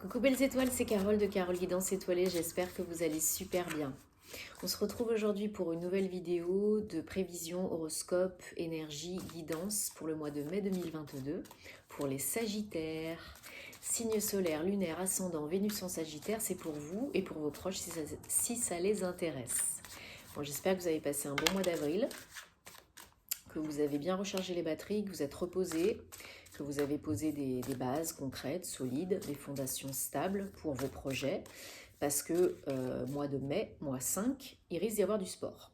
Coucou belles étoiles, c'est Carole de Carole Guidance Étoilée, j'espère que vous allez super bien. On se retrouve aujourd'hui pour une nouvelle vidéo de prévision, horoscope, énergie, guidance pour le mois de mai 2022 pour les Sagittaires. Signe solaire, lunaire, ascendant, Vénus en Sagittaire, c'est pour vous et pour vos proches si ça les intéresse. Bon, j'espère que vous avez passé un bon mois d'avril, que vous avez bien rechargé les batteries, que vous êtes reposés, que vous avez posé des bases concrètes, solides, des fondations stables pour vos projets, parce que mois de mai, mois 5, il risque d'y avoir du sport.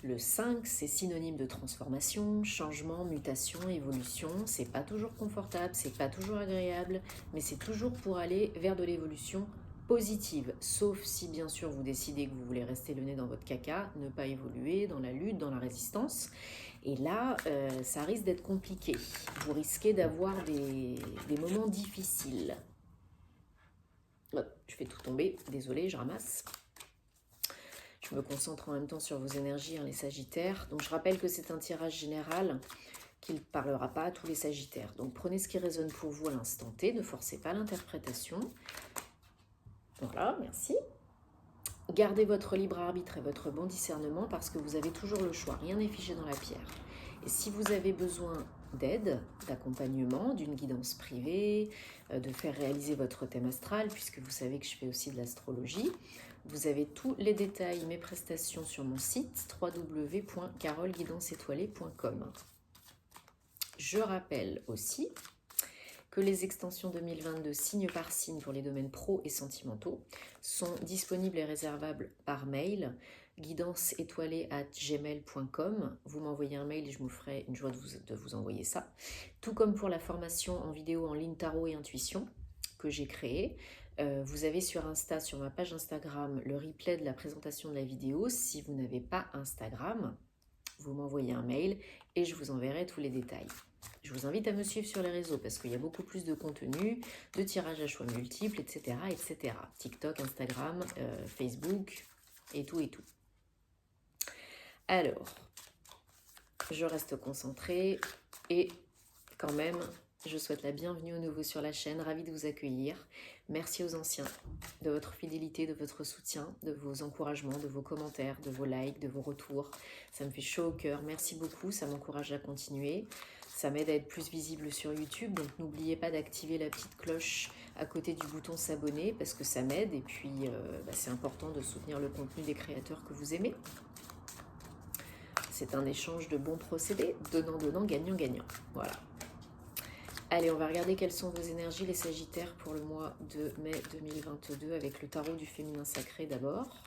Le 5, c'est synonyme de transformation, changement, mutation, évolution. C'est pas toujours confortable, c'est pas toujours agréable, mais c'est toujours pour aller vers de l'évolution positive. Sauf si, bien sûr, vous décidez que vous voulez rester le nez dans votre caca, ne pas évoluer dans la lutte, dans la résistance. Et là, ça risque d'être compliqué. Vous risquez d'avoir des moments difficiles. Hop, je fais tout tomber, désolée, je ramasse. Je me concentre en même temps sur vos énergies, les Sagittaires. Donc je rappelle que c'est un tirage général qui ne parlera pas à tous les Sagittaires. Donc prenez ce qui résonne pour vous à l'instant T, ne forcez pas l'interprétation. Voilà, merci. Gardez votre libre arbitre et votre bon discernement parce que vous avez toujours le choix, rien n'est figé dans la pierre. Et si vous avez besoin d'aide, d'accompagnement, d'une guidance privée, de faire réaliser votre thème astral, puisque vous savez que je fais aussi de l'astrologie, vous avez tous les détails, mes prestations sur mon site www.caroleguidanceétoilée.com. Je rappelle aussi que les extensions 2022 signe par signe pour les domaines pro et sentimentaux sont disponibles et réservables par mail guidanceétoilée@gmail.com. Vous m'envoyez un mail et je me ferai une joie de vous envoyer ça. Tout comme pour la formation en vidéo en ligne tarot et intuition que j'ai créée. Vous avez sur Insta, sur ma page Instagram, le replay de la présentation de la vidéo. Si vous n'avez pas Instagram, vous m'envoyez un mail et je vous enverrai tous les détails. Je vous invite à me suivre sur les réseaux parce qu'il y a beaucoup plus de contenu, de tirages à choix multiples, etc. etc. TikTok, Instagram, Facebook et tout et tout. Alors, je reste concentrée et quand même, je souhaite la bienvenue aux nouveaux sur la chaîne, ravie de vous accueillir. Merci aux anciens de votre fidélité, de votre soutien, de vos encouragements, de vos commentaires, de vos likes, de vos retours. Ça me fait chaud au cœur. Merci beaucoup, ça m'encourage à continuer. Ça m'aide à être plus visible sur YouTube, donc n'oubliez pas d'activer la petite cloche à côté du bouton s'abonner parce que ça m'aide et puis c'est important de soutenir le contenu des créateurs que vous aimez. C'est un échange de bons procédés, donnant, gagnant-gagnant. Voilà. Allez, on va regarder quelles sont vos énergies, les Sagittaires, pour le mois de mai 2022 avec le tarot du féminin sacré d'abord.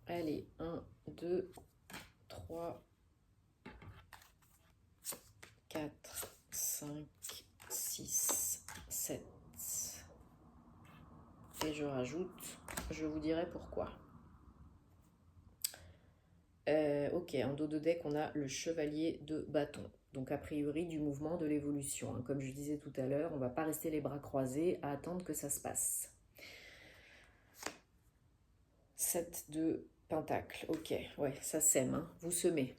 Allez, 1, 2, 3, 4, 5, 6, 7. Et je rajoute, je vous dirai pourquoi. Ok, en dos de deck, on a le chevalier de bâton. Donc a priori du mouvement, de l'évolution. Hein. Comme je disais tout à l'heure, on ne va pas rester les bras croisés à attendre que ça se passe. 7 de pentacle, ok, ouais, ça sème, hein. Vous semez.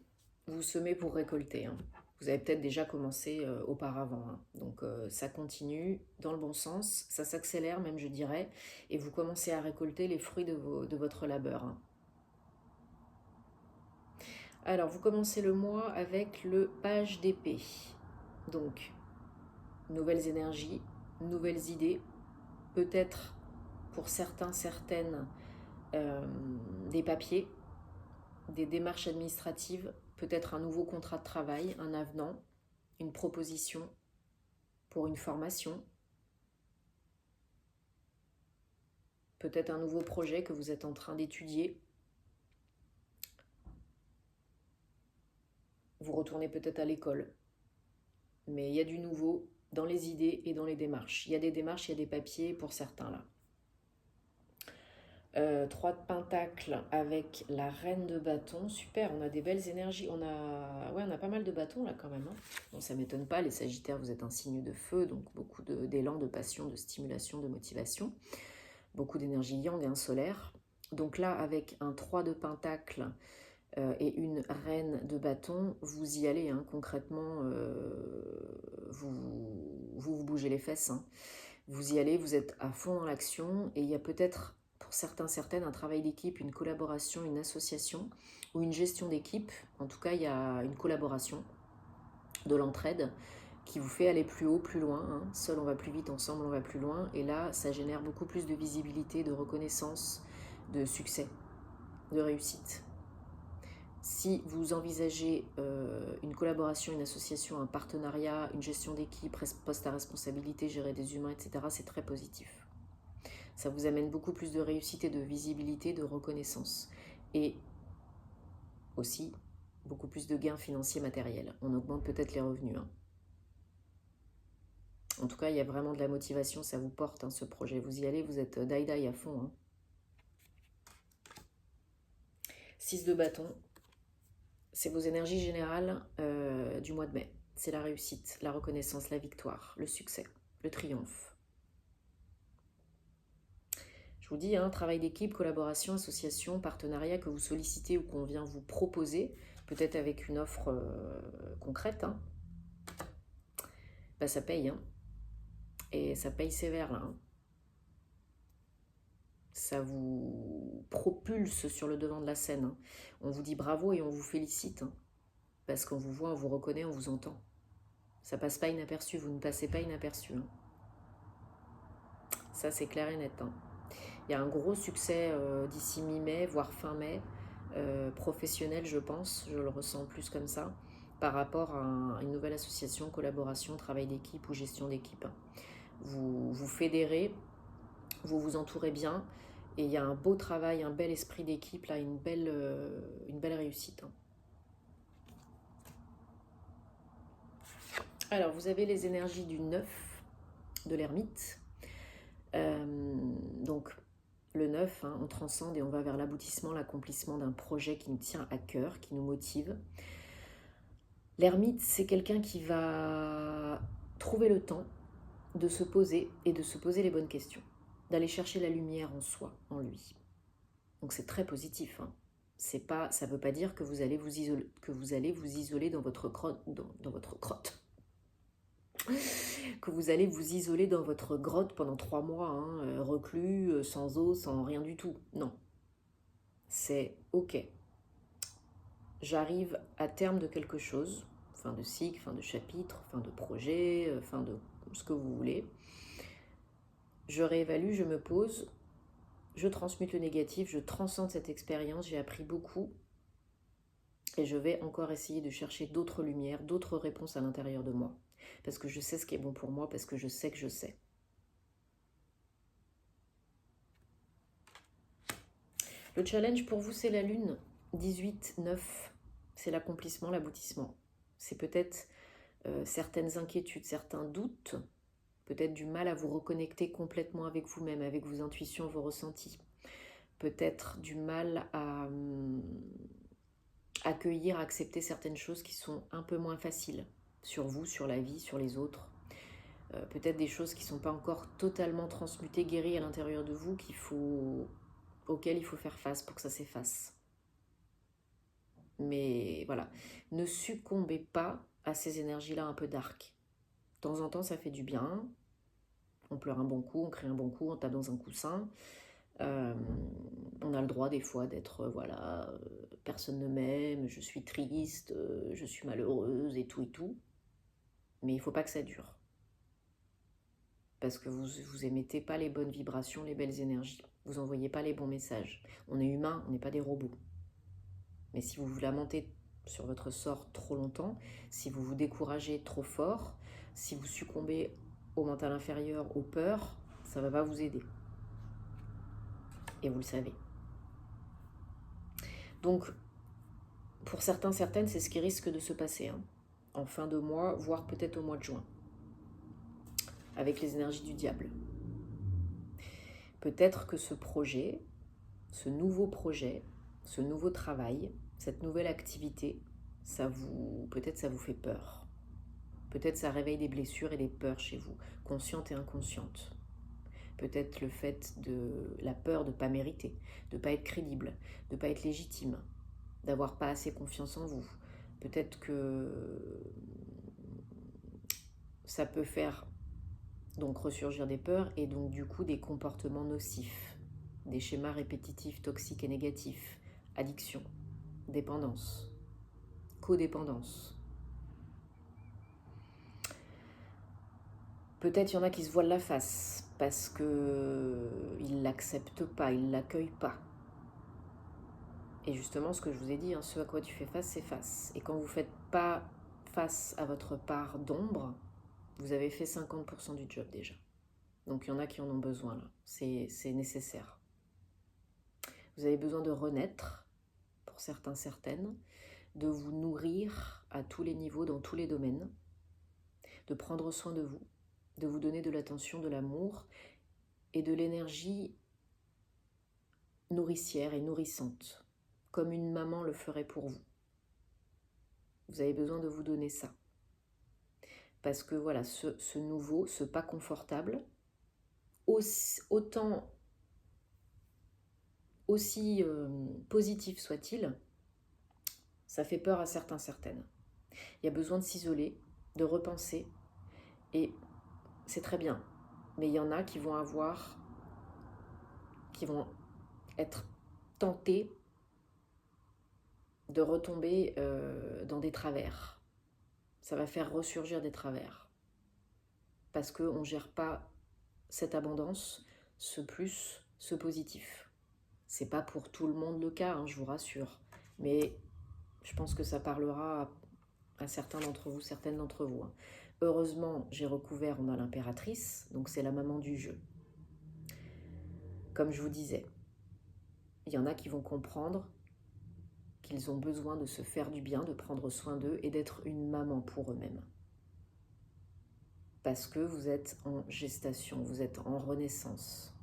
Vous semez pour récolter. Hein. Vous avez peut-être déjà commencé auparavant. Hein. Donc ça continue dans le bon sens, ça s'accélère même je dirais, et vous commencez à récolter les fruits de votre labeur. Hein. Alors vous commencez le mois avec le page d'épée. Donc, nouvelles énergies, nouvelles idées, peut-être pour certains, certaines, des papiers, des démarches administratives, peut-être un nouveau contrat de travail, un avenant, une proposition pour une formation, peut-être un nouveau projet que vous êtes en train d'étudier. Vous retournez peut-être à l'école, mais il y a du nouveau dans les idées et dans les démarches. Il y a des démarches, il y a des papiers pour certains là. 3 de pentacle avec la reine de bâton, super, on a des belles énergies, on a pas mal de bâtons là quand même. Hein. Bon, ça m'étonne pas, les Sagittaires, vous êtes un signe de feu, donc beaucoup d'élan, de passion, de stimulation, de motivation, beaucoup d'énergie yang, solaire. Donc là, avec un 3 de pentacle et une reine de bâton, vous y allez, hein, concrètement, vous bougez les fesses. Hein. Vous y allez, vous êtes à fond dans l'action et il y a peut-être, pour certains, certaines, un travail d'équipe, une collaboration, une association ou une gestion d'équipe. En tout cas, il y a une collaboration, de l'entraide qui vous fait aller plus haut, plus loin. Hein. Seul on va plus vite, ensemble on va plus loin. Et là, ça génère beaucoup plus de visibilité, de reconnaissance, de succès, de réussite. Si vous envisagez une collaboration, une association, un partenariat, une gestion d'équipe, poste à responsabilité, gérer des humains, etc., c'est très positif. Ça vous amène beaucoup plus de réussite et de visibilité, de reconnaissance. Et aussi, beaucoup plus de gains financiers matériels. On augmente peut-être les revenus. Hein. En tout cas, il y a vraiment de la motivation, ça vous porte, hein, ce projet. Vous y allez, vous êtes die-die à fond. Hein. 6 de bâton, c'est vos énergies générales du mois de mai. C'est la réussite, la reconnaissance, la victoire, le succès, le triomphe. Je vous dis, hein, travail d'équipe, collaboration, association, partenariat que vous sollicitez ou qu'on vient vous proposer, peut-être avec une offre concrète, hein, bah, ça paye. Hein. Et ça paye sévère, là. Hein. Ça vous propulse sur le devant de la scène. Hein. On vous dit bravo et on vous félicite. Hein, parce qu'on vous voit, on vous reconnaît, on vous entend. Ça passe pas inaperçu, vous ne passez pas inaperçu. Hein. Ça, c'est clair et net. Hein. Il y a un gros succès d'ici mi-mai, voire fin mai, professionnel, je pense. Je le ressens plus comme ça, par rapport à une nouvelle association, collaboration, travail d'équipe ou gestion d'équipe. Hein. Vous vous fédérez, vous vous entourez bien, et il y a un beau travail, un bel esprit d'équipe, là, une belle réussite. Hein. Alors, vous avez les énergies du 9, de l'ermite. Donc, le 9, hein, on transcende et on va vers l'aboutissement, l'accomplissement d'un projet qui nous tient à cœur, qui nous motive. L'ermite, c'est quelqu'un qui va trouver le temps de se poser et de se poser les bonnes questions, d'aller chercher la lumière en soi, en lui. Donc c'est très positif. Hein. Ça ne veut pas dire que vous allez vous isoler, dans votre grotte, que vous allez vous isoler dans votre grotte pendant 3 mois, hein, reclus, sans eau, sans rien du tout. Non. C'est ok. J'arrive à terme de quelque chose, fin de cycle, fin de chapitre, fin de projet, fin de ce que vous voulez. Je réévalue, je me pose, je transmute le négatif, je transcende cette expérience, j'ai appris beaucoup et je vais encore essayer de chercher d'autres lumières, d'autres réponses à l'intérieur de moi. Parce que je sais ce qui est bon pour moi, parce que je sais que je sais. Le challenge pour vous, c'est la lune, 18-9. C'est l'accomplissement, l'aboutissement. C'est peut-être certaines inquiétudes, certains doutes, peut-être du mal à vous reconnecter complètement avec vous-même, avec vos intuitions, vos ressentis. Peut-être du mal à accueillir, accepter certaines choses qui sont un peu moins faciles sur vous, sur la vie, sur les autres. Peut-être des choses qui ne sont pas encore totalement transmutées, guéries à l'intérieur de vous, auxquelles il faut faire face pour que ça s'efface. Mais voilà, ne succombez pas à ces énergies-là un peu dark. De temps en temps, ça fait du bien. On pleure un bon coup, on crie un bon coup, on tape dans un coussin. On a le droit des fois d'être, personne ne m'aime, je suis triste, je suis malheureuse et tout et tout. Mais il ne faut pas que ça dure. Parce que vous émettez pas les bonnes vibrations, les belles énergies. Vous n'envoyez pas les bons messages. On est humain, on n'est pas des robots. Mais si vous vous lamentez sur votre sort trop longtemps, si vous vous découragez trop fort, si vous succombez au mental inférieur, aux peurs, ça ne va pas vous aider. Et vous le savez. Donc, pour certains, certaines, c'est ce qui risque de se passer, hein, en fin de mois, voire peut-être au mois de juin, avec les énergies du diable. Peut-être que ce projet, ce nouveau projet, ce nouveau travail, cette nouvelle activité, peut-être ça vous fait peur. Peut-être ça réveille des blessures et des peurs chez vous, conscientes et inconscientes. peut-être le fait de la peur de ne pas mériter, de ne pas être crédible, de ne pas être légitime, d'avoir pas assez confiance en vous. Peut-être que ça peut faire donc ressurgir des peurs et donc du coup des comportements nocifs, des schémas répétitifs, toxiques et négatifs, addiction, dépendance, codépendance. Peut-être il y en a qui se voilent la face parce qu'ils ne l'acceptent pas, ils ne l'accueillent pas. Et justement, ce que je vous ai dit, ce à quoi tu fais face, c'est face. Et quand vous ne faites pas face à votre part d'ombre, vous avez fait 50% du job déjà. Donc il y en a qui en ont besoin là, c'est nécessaire. Vous avez besoin de renaître, pour certains, certaines, de vous nourrir à tous les niveaux, dans tous les domaines, de prendre soin de vous donner de l'attention, de l'amour et de l'énergie nourricière et nourrissante, comme une maman le ferait pour vous. Vous avez besoin de vous donner ça. Parce que voilà, ce nouveau, ce pas confortable, aussi positif soit-il, ça fait peur à certains, certaines. Il y a besoin de s'isoler, de repenser, et c'est très bien. Mais il y en a qui vont être tentés de retomber dans des travers. Ça va faire ressurgir des travers. Parce qu'on ne gère pas cette abondance, ce plus, ce positif. C'est pas pour tout le monde le cas, je vous rassure. Mais je pense que ça parlera à certains d'entre vous, certaines d'entre vous. Heureusement, j'ai recouvert en l'impératrice, donc c'est la maman du jeu. Comme je vous disais, il y en a qui vont comprendre qu'ils ont besoin de se faire du bien, de prendre soin d'eux et d'être une maman pour eux-mêmes. Parce que vous êtes en gestation, vous êtes en renaissance.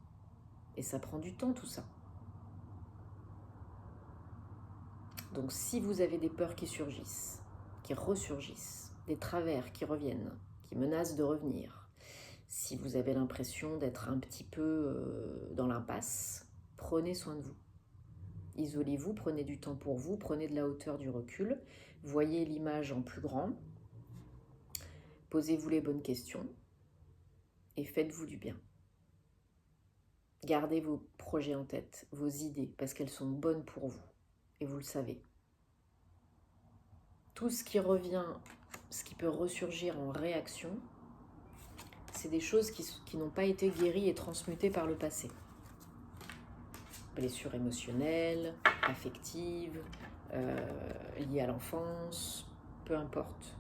Et ça prend du temps tout ça. Donc si vous avez des peurs qui surgissent, qui ressurgissent, des travers qui reviennent, qui menacent de revenir, si vous avez l'impression d'être un petit peu dans l'impasse, prenez soin de vous. Isolez-vous, prenez du temps pour vous, prenez de la hauteur, du recul, voyez l'image en plus grand, posez-vous les bonnes questions et faites-vous du bien. Gardez vos projets en tête, vos idées, parce qu'elles sont bonnes pour vous, et vous le savez. Tout ce qui revient, ce qui peut ressurgir en réaction, c'est des choses qui n'ont pas été guéries et transmutées par le passé. Blessures émotionnelles, affectives, liées à l'enfance, peu importe.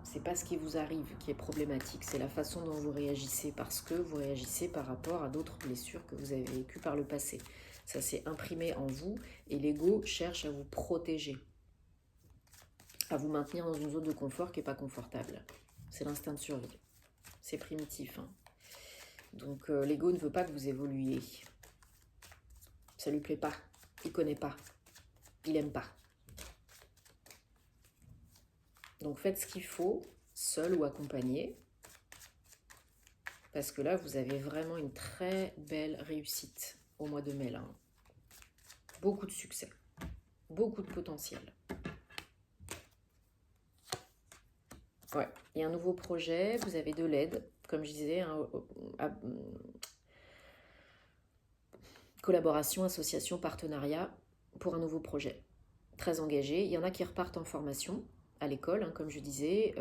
C'est pas ce qui vous arrive qui est problématique, c'est la façon dont vous réagissez, parce que vous réagissez par rapport à d'autres blessures que vous avez vécues par le passé. Ça s'est imprimé en vous et l'ego cherche à vous protéger, à vous maintenir dans une zone de confort qui n'est pas confortable. C'est l'instinct de survie. C'est primitif. Donc l'ego ne veut pas que vous évoluiez. Ça lui plaît pas. Il connaît pas. Il aime pas. Donc faites ce qu'il faut, seul ou accompagné. Parce que là, vous avez vraiment une très belle réussite au mois de mai. Là. Beaucoup de succès. Beaucoup de potentiel. Ouais, il y a un nouveau projet, vous avez de l'aide, comme je disais, collaboration, association, partenariat pour un nouveau projet. Très engagé. Il y en a qui repartent en formation à l'école, comme je disais,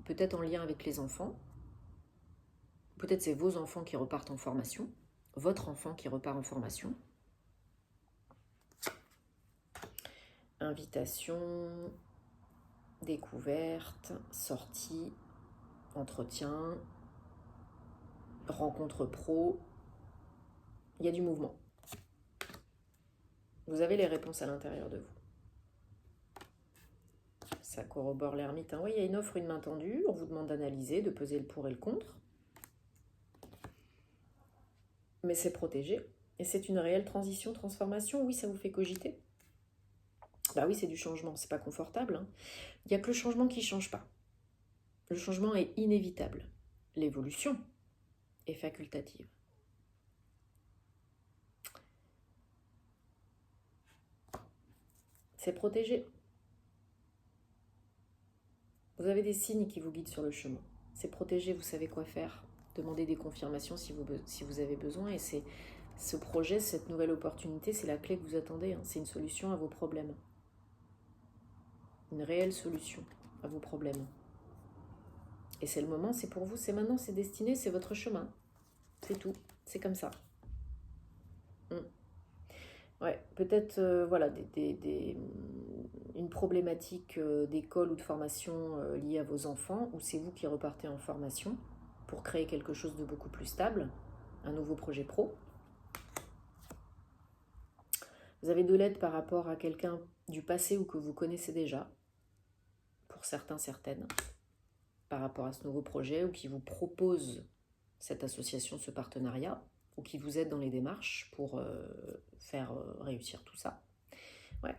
peut-être en lien avec les enfants. Peut-être c'est vos enfants qui repartent en formation, votre enfant qui repart en formation. Invitation, découverte, sortie, entretien, rencontre pro. Il y a du mouvement. Vous avez les réponses à l'intérieur de vous. Ça corrobore l'ermite. Oui, il y a une offre, une main tendue. On vous demande d'analyser, de peser le pour et le contre. Mais c'est protégé. Et c'est une réelle transition, transformation. Oui, ça vous fait cogiter. Bah oui, c'est du changement. C'est pas confortable. Il n'y a que le changement qui ne change pas. Le changement est inévitable. L'évolution, et facultative. C'est protégé. Vous avez des signes qui vous guident sur le chemin. C'est protégé, vous savez quoi faire. Demandez des confirmations si vous avez besoin. Et c'est ce projet, cette nouvelle opportunité, c'est la clé que vous attendez. Hein. C'est une solution à vos problèmes. Une réelle solution à vos problèmes. Et c'est le moment, c'est pour vous, c'est maintenant, c'est destiné, c'est votre chemin. C'est tout, c'est comme ça. Ouais, peut-être voilà, une problématique d'école ou de formation liée à vos enfants, ou c'est vous qui repartez en formation pour créer quelque chose de beaucoup plus stable, un nouveau projet pro. Vous avez de l'aide par rapport à quelqu'un du passé ou que vous connaissez déjà, pour certains, certaines, par rapport à ce nouveau projet, ou qui vous propose cette association, ce partenariat, ou qui vous aide dans les démarches pour faire réussir tout ça. Ouais,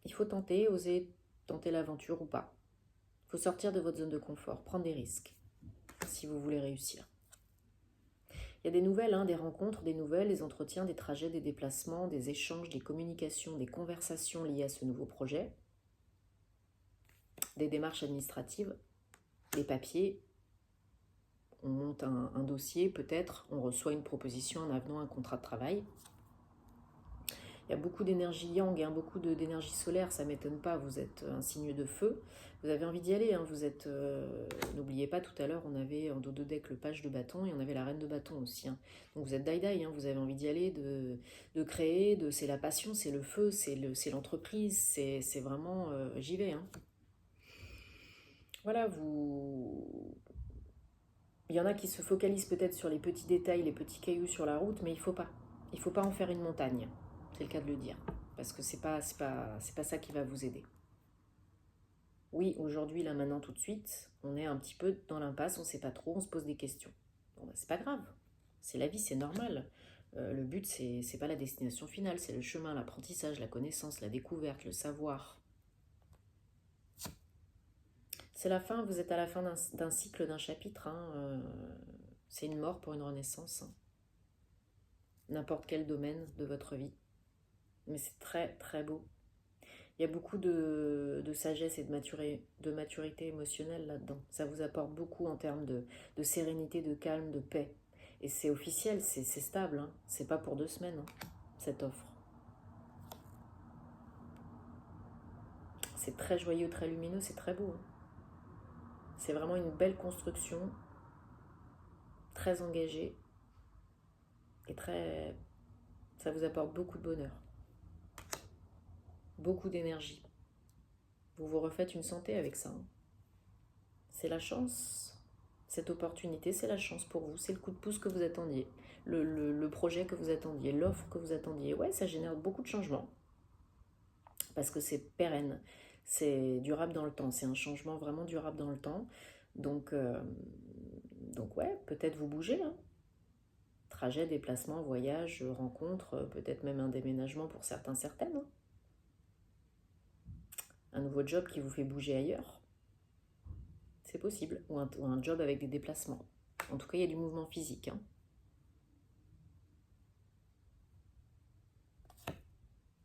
il faut tenter, oser tenter l'aventure ou pas. Il faut sortir de votre zone de confort, prendre des risques, si vous voulez réussir. Il y a des nouvelles, hein, des rencontres, des nouvelles, des entretiens, des trajets, des déplacements, des échanges, des communications, des conversations liées à ce nouveau projet, des démarches administratives, des papiers. On monte un dossier, peut-être, on reçoit une proposition, un avenant, un contrat de travail. Il y a beaucoup d'énergie yang, hein, beaucoup d'énergie solaire, ça ne m'étonne pas, vous êtes un signe de feu. Vous avez envie d'y aller, hein, vous êtes... N'oubliez pas, tout à l'heure, on avait en dos de deck le page de bâton et on avait la reine de bâton aussi. Hein. Donc vous êtes die-die, hein, vous avez envie d'y aller, de créer, c'est la passion, c'est le feu, c'est l'entreprise, c'est vraiment... j'y vais. Hein. Voilà, vous... Il y en a qui se focalisent peut-être sur les petits détails, les petits cailloux sur la route, mais il ne faut pas. Il ne faut pas en faire une montagne, c'est le cas de le dire. Parce que c'est pas ça qui va vous aider. Oui, aujourd'hui, là, maintenant, tout de suite, on est un petit peu dans l'impasse, on ne sait pas trop, on se pose des questions. Bon, c'est pas grave, c'est la vie, c'est normal. Le but, c'est pas la destination finale, c'est le chemin, l'apprentissage, la connaissance, la découverte, le savoir. C'est la fin, vous êtes à la fin d'un cycle, d'un chapitre. Hein, c'est une mort pour une renaissance. Hein. N'importe quel domaine de votre vie. Mais c'est très, très beau. Il y a beaucoup de sagesse et de maturité émotionnelle là-dedans. Ça vous apporte beaucoup en termes de sérénité, de calme, de paix. Et c'est officiel, c'est stable. Hein. C'est pas pour 2 semaines, hein, cette offre. C'est très joyeux, très lumineux, c'est très beau. Hein. C'est vraiment une belle construction, très engagée. Et très... ça vous apporte beaucoup de bonheur. Beaucoup d'énergie. Vous vous refaites une santé avec ça. Hein. C'est la chance. Cette opportunité, c'est la chance pour vous. C'est le coup de pouce que vous attendiez. Le projet que vous attendiez. L'offre que vous attendiez. Ouais, ça génère beaucoup de changements. Parce que c'est pérenne. C'est durable dans le temps. C'est un changement vraiment durable dans le temps. Donc ouais, peut-être vous bougez. Hein. Trajet, déplacement, voyage, rencontre, peut-être même un déménagement pour certains, certaines. Hein. Un nouveau job qui vous fait bouger ailleurs. C'est possible. Ou un job avec des déplacements. En tout cas, il y a du mouvement physique.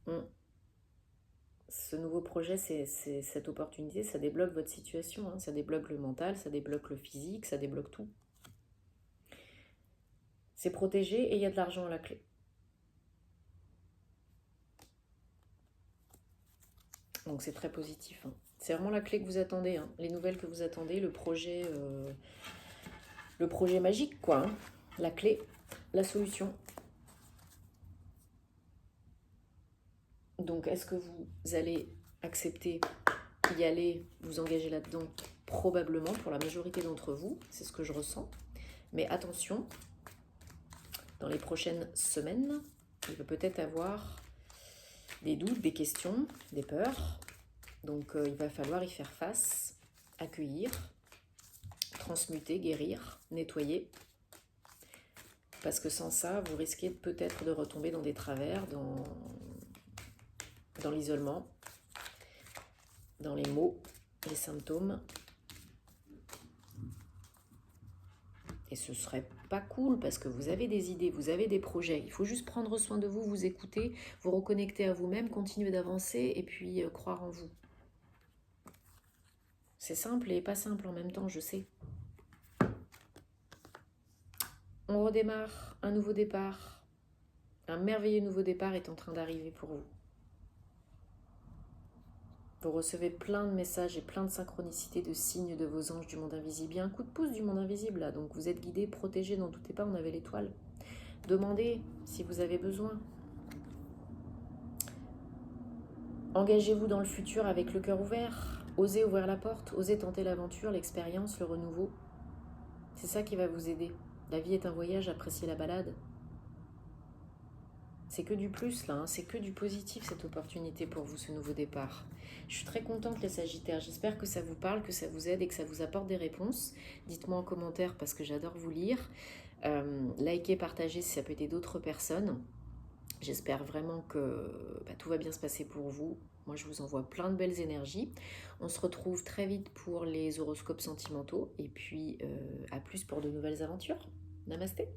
Hein. Ce nouveau projet, c'est cette opportunité, ça débloque votre situation. Hein. Ça débloque le mental, ça débloque le physique, ça débloque tout. C'est protégé et il y a de l'argent à la clé. Donc c'est très positif. Hein. C'est vraiment la clé que vous attendez. Hein. Les nouvelles que vous attendez, le projet magique, quoi. Hein. La clé, la solution. Donc est-ce que vous allez accepter, y aller, vous engager là-dedans? Probablement pour la majorité d'entre vous, c'est ce que je ressens. Mais attention, dans les prochaines semaines, il peut peut-être avoir des doutes, des questions, des peurs. Donc il va falloir y faire face, accueillir, transmuter, guérir, nettoyer. Parce que sans ça, vous risquez peut-être de retomber dans des travers, dans l'isolement, dans les maux, les symptômes. Et ce serait pas cool parce que vous avez des idées, vous avez des projets. Il faut juste prendre soin de vous, vous écouter, vous reconnecter à vous-même, continuer d'avancer et puis croire en vous. C'est simple et pas simple en même temps, je sais. On redémarre, un nouveau départ. Un merveilleux nouveau départ est en train d'arriver pour vous. Vous recevez plein de messages et plein de synchronicités, de signes de vos anges du monde invisible. Il y a un coup de pouce du monde invisible là, donc vous êtes guidés, protégés, n'en doutez pas, on avait l'étoile. Demandez si vous avez besoin. Engagez-vous dans le futur avec le cœur ouvert. Osez ouvrir la porte, osez tenter l'aventure, l'expérience, le renouveau. C'est ça qui va vous aider. La vie est un voyage, appréciez la balade. C'est que du plus là, hein. C'est que du positif cette opportunité pour vous, ce nouveau départ. Je suis très contente les Sagittaires, j'espère que ça vous parle, que ça vous aide et que ça vous apporte des réponses. Dites-moi en commentaire parce que j'adore vous lire. Likez, partagez si ça peut aider d'autres personnes. J'espère vraiment que tout va bien se passer pour vous. Moi je vous envoie plein de belles énergies. On se retrouve très vite pour les horoscopes sentimentaux et puis à plus pour de nouvelles aventures. Namasté.